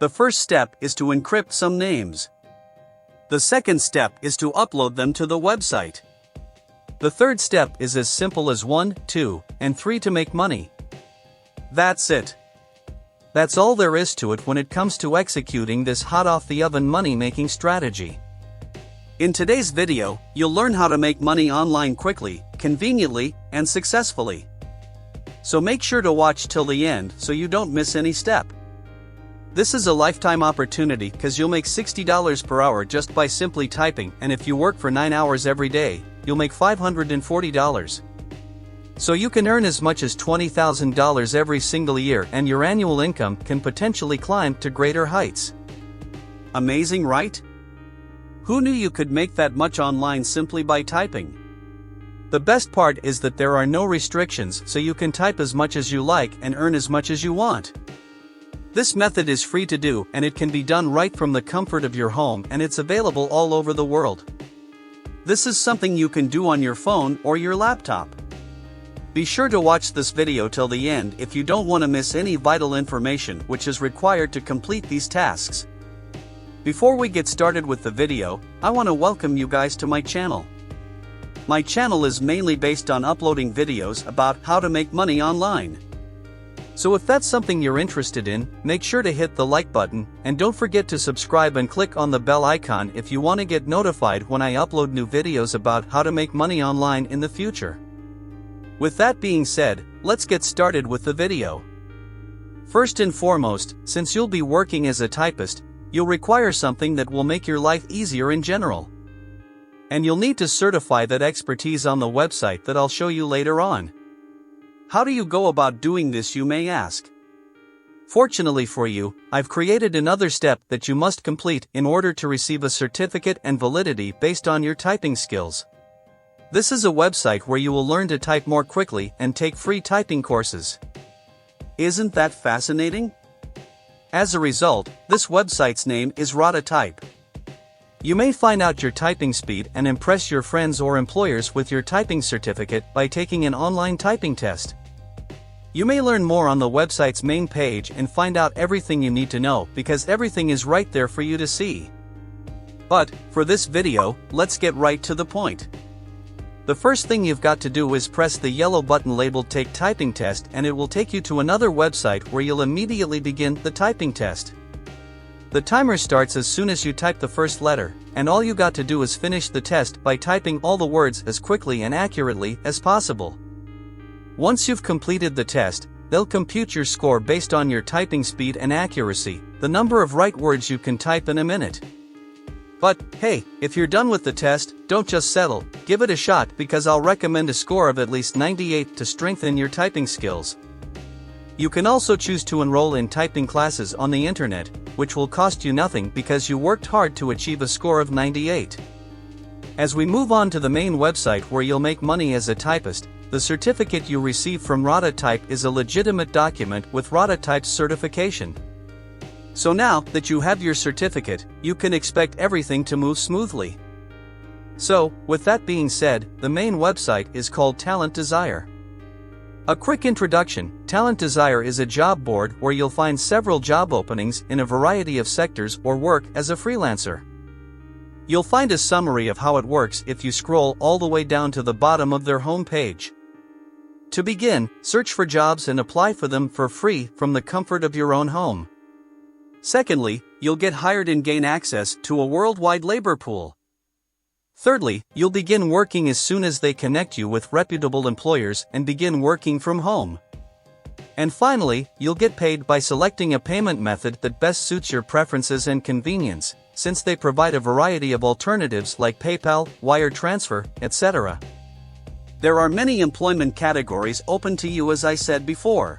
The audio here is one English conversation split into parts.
The first step is to encrypt some names. The second step is to upload them to the website. The third step is as simple as 1, 2, and 3 to make money. That's it. That's all there is to it when it comes to executing this hot-off-the-oven money-making strategy. In today's video, you'll learn how to make money online quickly, conveniently, and successfully. So make sure to watch till the end so you don't miss any step. This is a lifetime opportunity because you'll make $60 per hour just by simply typing, and if you work for 9 hours every day, you'll make $540. So you can earn as much as $20,000 every single year, and your annual income can potentially climb to greater heights. Amazing, right? Who knew you could make that much online simply by typing? The best part is that there are no restrictions, so you can type as much as you like and earn as much as you want. This method is free to do, and it can be done right from the comfort of your home, and it's available all over the world. This is something you can do on your phone or your laptop. Be sure to watch this video till the end if you don't want to miss any vital information which is required to complete these tasks. Before we get started with the video, I want to welcome you guys to my channel. My channel is mainly based on uploading videos about how to make money online. So if that's something you're interested in, make sure to hit the like button, and don't forget to subscribe and click on the bell icon if you want to get notified when I upload new videos about how to make money online in the future. With that being said, let's get started with the video. First and foremost, since you'll be working as a typist, you'll require something that will make your life easier in general. And you'll need to certify that expertise on the website that I'll show you later on. How do you go about doing this, you may ask? Fortunately for you, I've created another step that you must complete in order to receive a certificate and validity based on your typing skills. This is a website where you will learn to type more quickly and take free typing courses. Isn't that fascinating? As a result, this website's name is RotaType. You may find out your typing speed and impress your friends or employers with your typing certificate by taking an online typing test. You may learn more on the website's main page and find out everything you need to know because everything is right there for you to see. But, for this video, let's get right to the point. The first thing you've got to do is press the yellow button labeled Take Typing Test, and it will take you to another website where you'll immediately begin the typing test. The timer starts as soon as you type the first letter, and all you got to do is finish the test by typing all the words as quickly and accurately as possible. Once you've completed the test, they'll compute your score based on your typing speed and accuracy, the number of right words you can type in a minute. But, hey, if you're done with the test, don't just settle, give it a shot because I'll recommend a score of at least 98 to strengthen your typing skills. You can also choose to enroll in typing classes on the internet, which will cost you nothing because you worked hard to achieve a score of 98. As we move on to the main website where you'll make money as a typist, the certificate you receive from RotaType is a legitimate document with RotaType's certification. So now that you have your certificate, you can expect everything to move smoothly. So, with that being said, the main website is called Talent Desire. A quick introduction: Talent Desire is a job board where you'll find several job openings in a variety of sectors or work as a freelancer. You'll find a summary of how it works if you scroll all the way down to the bottom of their homepage. To begin, search for jobs and apply for them for free from the comfort of your own home. Secondly, you'll get hired and gain access to a worldwide labor pool. Thirdly, you'll begin working as soon as they connect you with reputable employers and begin working from home. And finally, you'll get paid by selecting a payment method that best suits your preferences and convenience, since they provide a variety of alternatives like PayPal, wire transfer, etc. There are many employment categories open to you, as I said before.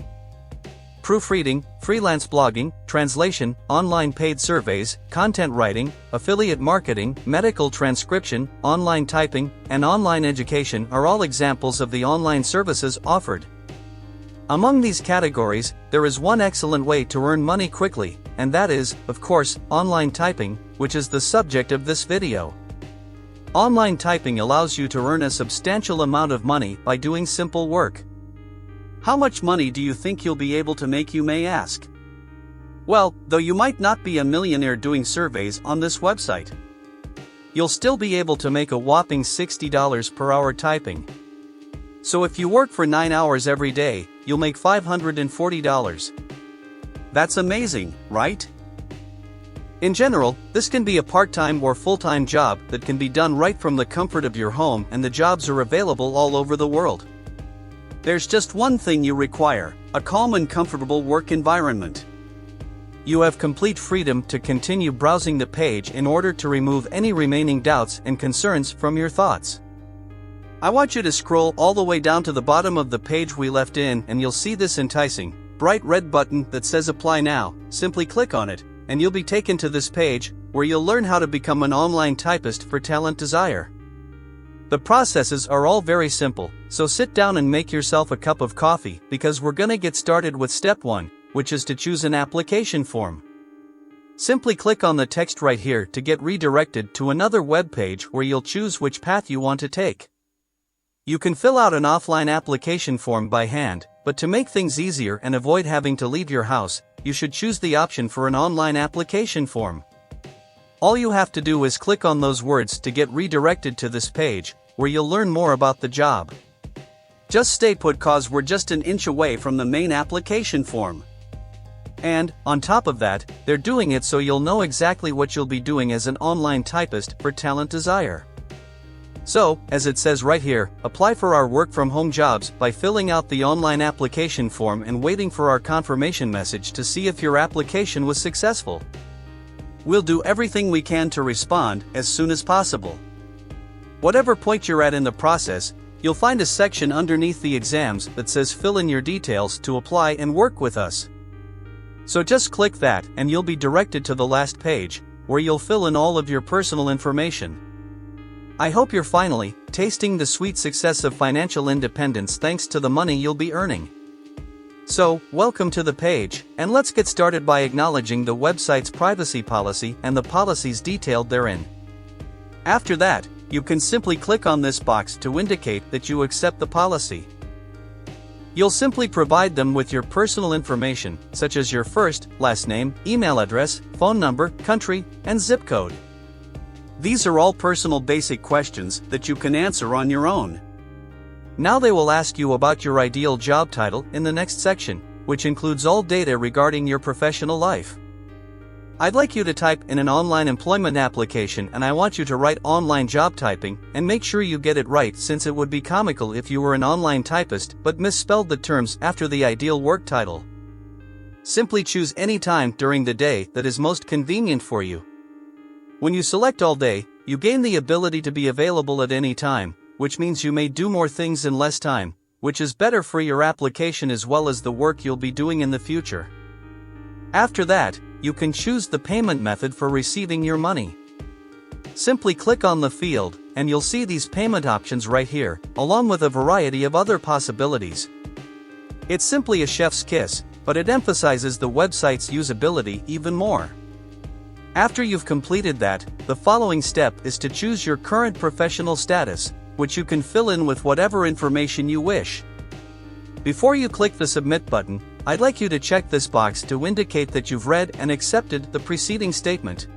Proofreading, freelance blogging, translation, online paid surveys, content writing, affiliate marketing, medical transcription, online typing, and online education are all examples of the online services offered. Among these categories, there is one excellent way to earn money quickly, and that is, of course, online typing, which is the subject of this video. Online typing allows you to earn a substantial amount of money by doing simple work. How much money do you think you'll be able to make, you may ask? Well, though you might not be a millionaire doing surveys on this website, you'll still be able to make a whopping $60 per hour typing. So if you work for 9 hours every day, you'll make $540. That's amazing, right? In general, this can be a part-time or full-time job that can be done right from the comfort of your home, and the jobs are available all over the world. There's just one thing you require: a calm and comfortable work environment. You have complete freedom to continue browsing the page in order to remove any remaining doubts and concerns from your thoughts. I want you to scroll all the way down to the bottom of the page we left in, and you'll see this enticing, bright red button that says Apply Now. Simply click on it, and you'll be taken to this page, where you'll learn how to become an online typist for Talent Desire. The processes are all very simple, so sit down and make yourself a cup of coffee, because we're gonna get started with step 1, which is to choose an application form. Simply click on the text right here to get redirected to another web page where you'll choose which path you want to take. You can fill out an offline application form by hand, but to make things easier and avoid having to leave your house, you should choose the option for an online application form. All you have to do is click on those words to get redirected to this page, where you'll learn more about the job. Just stay put, cause we're just an inch away from the main application form. And, on top of that, they're doing it so you'll know exactly what you'll be doing as an online typist for Talent Desire. So, as it says right here, apply for our work-from-home jobs by filling out the online application form and waiting for our confirmation message to see if your application was successful. We'll do everything we can to respond as soon as possible. Whatever point you're at in the process, you'll find a section underneath the exams that says fill in your details to apply and work with us. So just click that and you'll be directed to the last page, where you'll fill in all of your personal information. I hope you're finally tasting the sweet success of financial independence thanks to the money you'll be earning. So, welcome to the page, and let's get started by acknowledging the website's privacy policy and the policies detailed therein. After that, you can simply click on this box to indicate that you accept the policy. You'll simply provide them with your personal information, such as your first, last name, email address, phone number, country, and zip code. These are all personal basic questions that you can answer on your own. Now they will ask you about your ideal job title in the next section, which includes all data regarding your professional life. I'd like you to type in an online employment application, and I want you to write online job typing, and make sure you get it right, since it would be comical if you were an online typist but misspelled the terms after the ideal work title. Simply choose any time during the day that is most convenient for you. When you select all day, you gain the ability to be available at any time, which means you may do more things in less time, which is better for your application as well as the work you'll be doing in the future. After that, you can choose the payment method for receiving your money. Simply click on the field, and you'll see these payment options right here, along with a variety of other possibilities. It's simply a chef's kiss, but it emphasizes the website's usability even more. After you've completed that, the following step is to choose your current professional status, which you can fill in with whatever information you wish. Before you click the Submit button, I'd like you to check this box to indicate that you've read and accepted the preceding statement.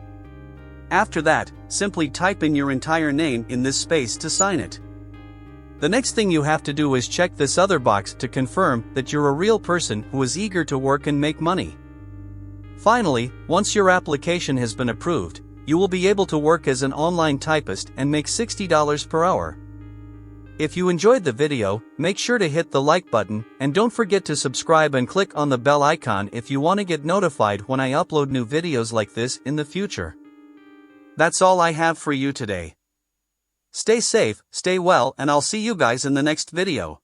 After that, simply type in your entire name in this space to sign it. The next thing you have to do is check this other box to confirm that you're a real person who is eager to work and make money. Finally, once your application has been approved, you will be able to work as an online typist and make $60 per hour. If you enjoyed the video, make sure to hit the like button, and don't forget to subscribe and click on the bell icon if you want to get notified when I upload new videos like this in the future. That's all I have for you today. Stay safe, stay well, and I'll see you guys in the next video.